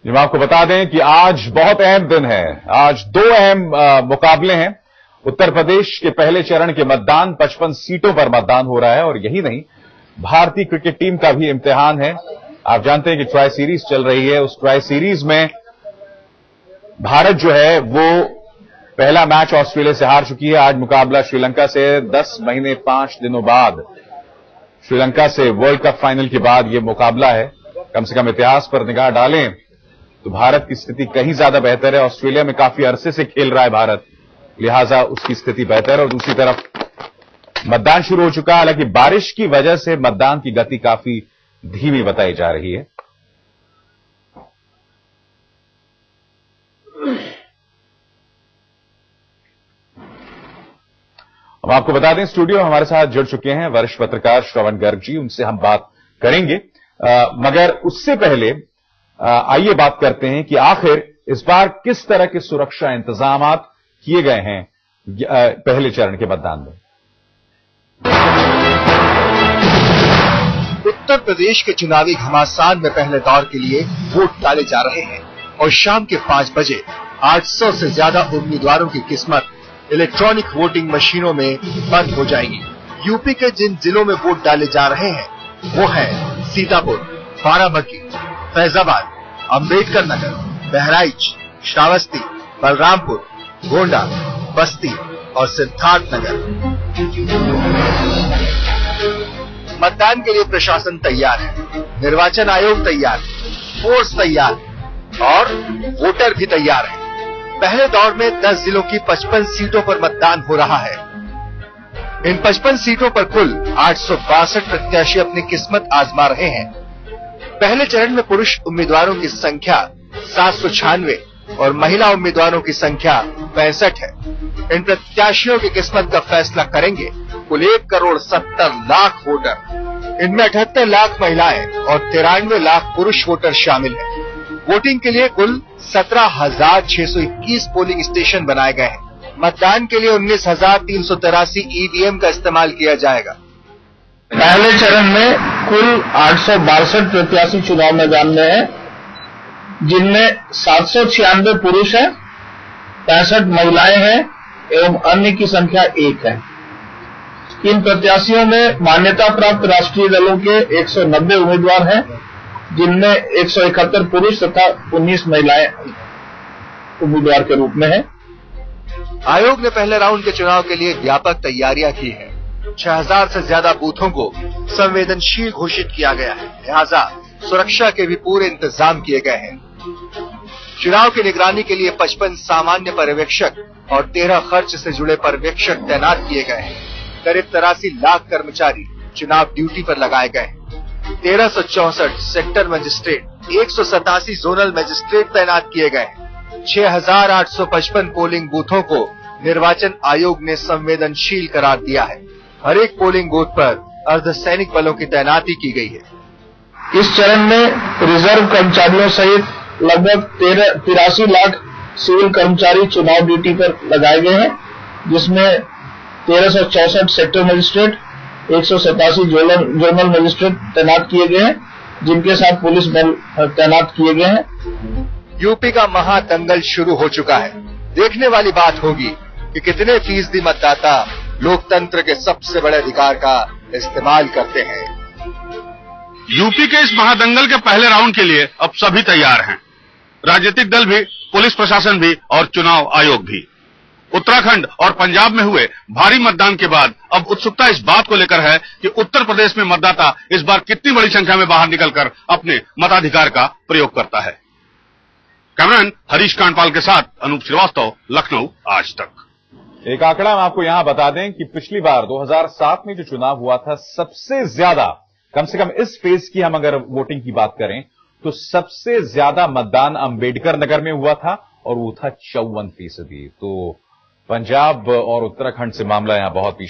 जी, मैं आपको बता दें कि आज बहुत अहम दिन है। आज दो अहम मुकाबले हैं। उत्तर प्रदेश के पहले चरण के मतदान 55 सीटों पर मतदान हो रहा है और यही नहीं, भारतीय क्रिकेट टीम का भी इम्तिहान है। आप जानते हैं कि ट्राई सीरीज चल रही है। उस ट्राई सीरीज में भारत जो है वो पहला मैच ऑस्ट्रेलिया से हार चुकी है। आज मुकाबला श्रीलंका से 10 महीने 5 दिनों बाद श्रीलंका से वर्ल्ड कप फाइनल के बाद यह मुकाबला है। कम से कम इतिहास पर निगाह डालें तो भारत की स्थिति कहीं ज्यादा बेहतर है। ऑस्ट्रेलिया में काफी अरसे से खेल रहा है भारत, लिहाजा उसकी स्थिति बेहतर है। और दूसरी तरफ मतदान शुरू हो चुका है, हालांकि बारिश की वजह से मतदान की गति काफी धीमी बताई जा रही है। हम आपको बता दें, स्टूडियो में हमारे साथ जुड़ चुके हैं वरिष्ठ पत्रकार श्रवण गर्ग जी। उनसे हम बात करेंगे, मगर उससे पहले आइए बात करते हैं कि आखिर इस बार किस तरह के सुरक्षा इंतजाम किए गए हैं पहले चरण के मतदान में। उत्तर प्रदेश के चुनावी घमासान में पहले दौर के लिए वोट डाले जा रहे हैं और शाम के 5 बजे 800 से ज्यादा उम्मीदवारों की किस्मत इलेक्ट्रॉनिक वोटिंग मशीनों में बंद हो जाएगी। यूपी के जिन जिलों में वोट डाले जा रहे हैं वो है सीतापुर, बाराबंकी, फैजाबाद, अंबेडकर नगर, बहराइच, श्रावस्ती, बलरामपुर, गोंडा, बस्ती और सिद्धार्थ नगर। मतदान के लिए प्रशासन तैयार है, निर्वाचन आयोग तैयार है, फोर्स तैयार है और वोटर भी तैयार है। पहले दौर में 10 जिलों की 55 सीटों पर मतदान हो रहा है। इन 55 सीटों पर कुल 862 प्रत्याशी अपनी किस्मत आजमा रहे हैं। पहले चरण में पुरुष उम्मीदवारों की संख्या 796 और महिला उम्मीदवारों की संख्या 65 है। इन प्रत्याशियों की किस्मत का फैसला करेंगे कुल 1,70,00,000 वोटर। इनमें 78 लाख महिलाएं और 93 लाख पुरुष वोटर शामिल हैं। वोटिंग के लिए कुल 17,621 पोलिंग स्टेशन बनाए गए हैं। मतदान के लिए 19,383 ईवीएम का इस्तेमाल किया जाएगा। पहले चरण में कुल 862 प्रत्याशी चुनाव मैदान में हैं, जिनमें 796 पुरुष हैं, 65 महिलाएं हैं एवं अन्य की संख्या 1 है। इन प्रत्याशियों में मान्यता प्राप्त राष्ट्रीय दलों के 190 उम्मीदवार हैं, जिनमें 171 पुरुष तथा 19 महिलाएं उम्मीदवार के रूप में हैं। आयोग ने पहले राउंड के चुनाव के लिए व्यापक तैयारियां की हैं। 6000 से ज्यादा बूथों को संवेदनशील घोषित किया गया है, लिहाजा सुरक्षा के भी पूरे इंतजाम किए गए हैं। चुनाव की निगरानी के लिए 55 सामान्य पर्यवेक्षक और 13 खर्च से जुड़े पर्यवेक्षक तैनात किए गए हैं। करीब 83 लाख कर्मचारी चुनाव ड्यूटी पर लगाए गए हैं। 1364 सेक्टर मजिस्ट्रेट, 187 जोनल मजिस्ट्रेट तैनात किए गए हैं। 6,855 पोलिंग बूथों को निर्वाचन आयोग ने संवेदनशील करार दिया है। हर एक पोलिंग बूथ पर अर्धसैनिक बलों की तैनाती की गई है। इस चरण में रिजर्व कर्मचारियों सहित लगभग 83 लाख सिविल कर्मचारी चुनाव ड्यूटी पर लगाए गए हैं, जिसमें 1364 सेक्टर मजिस्ट्रेट, 187 जोनल मजिस्ट्रेट तैनात किए गए हैं, जिनके साथ पुलिस बल तैनात किए गए हैं। यूपी का महादंगल शुरू हो चुका है। देखने वाली बात होगी कि कितने फीसदी मतदाता लोकतंत्र के सबसे बड़े अधिकार का इस्तेमाल करते हैं। यूपी के इस महादंगल के पहले राउंड के लिए अब सभी तैयार हैं। राजनीतिक दल भी, पुलिस प्रशासन भी और चुनाव आयोग भी। उत्तराखंड और पंजाब में हुए भारी मतदान के बाद अब उत्सुकता इस बात को लेकर है कि उत्तर प्रदेश में मतदाता इस बार कितनी बड़ी संख्या में बाहर निकलकर अपने मताधिकार का प्रयोग करता है। कैमरामैन हरीश कांडपाल के साथ अनूप श्रीवास्तव, लखनऊ, आज तक। एक आंकड़ा हम आपको यहां बता दें कि पिछली बार 2007 में जो चुनाव हुआ था, सबसे ज्यादा, कम से कम इस फेज की हम अगर वोटिंग की बात करें तो सबसे ज्यादा मतदान अंबेडकर नगर में हुआ था और वो था 54%। तो पंजाब और उत्तराखंड से मामला यहां बहुत पीछे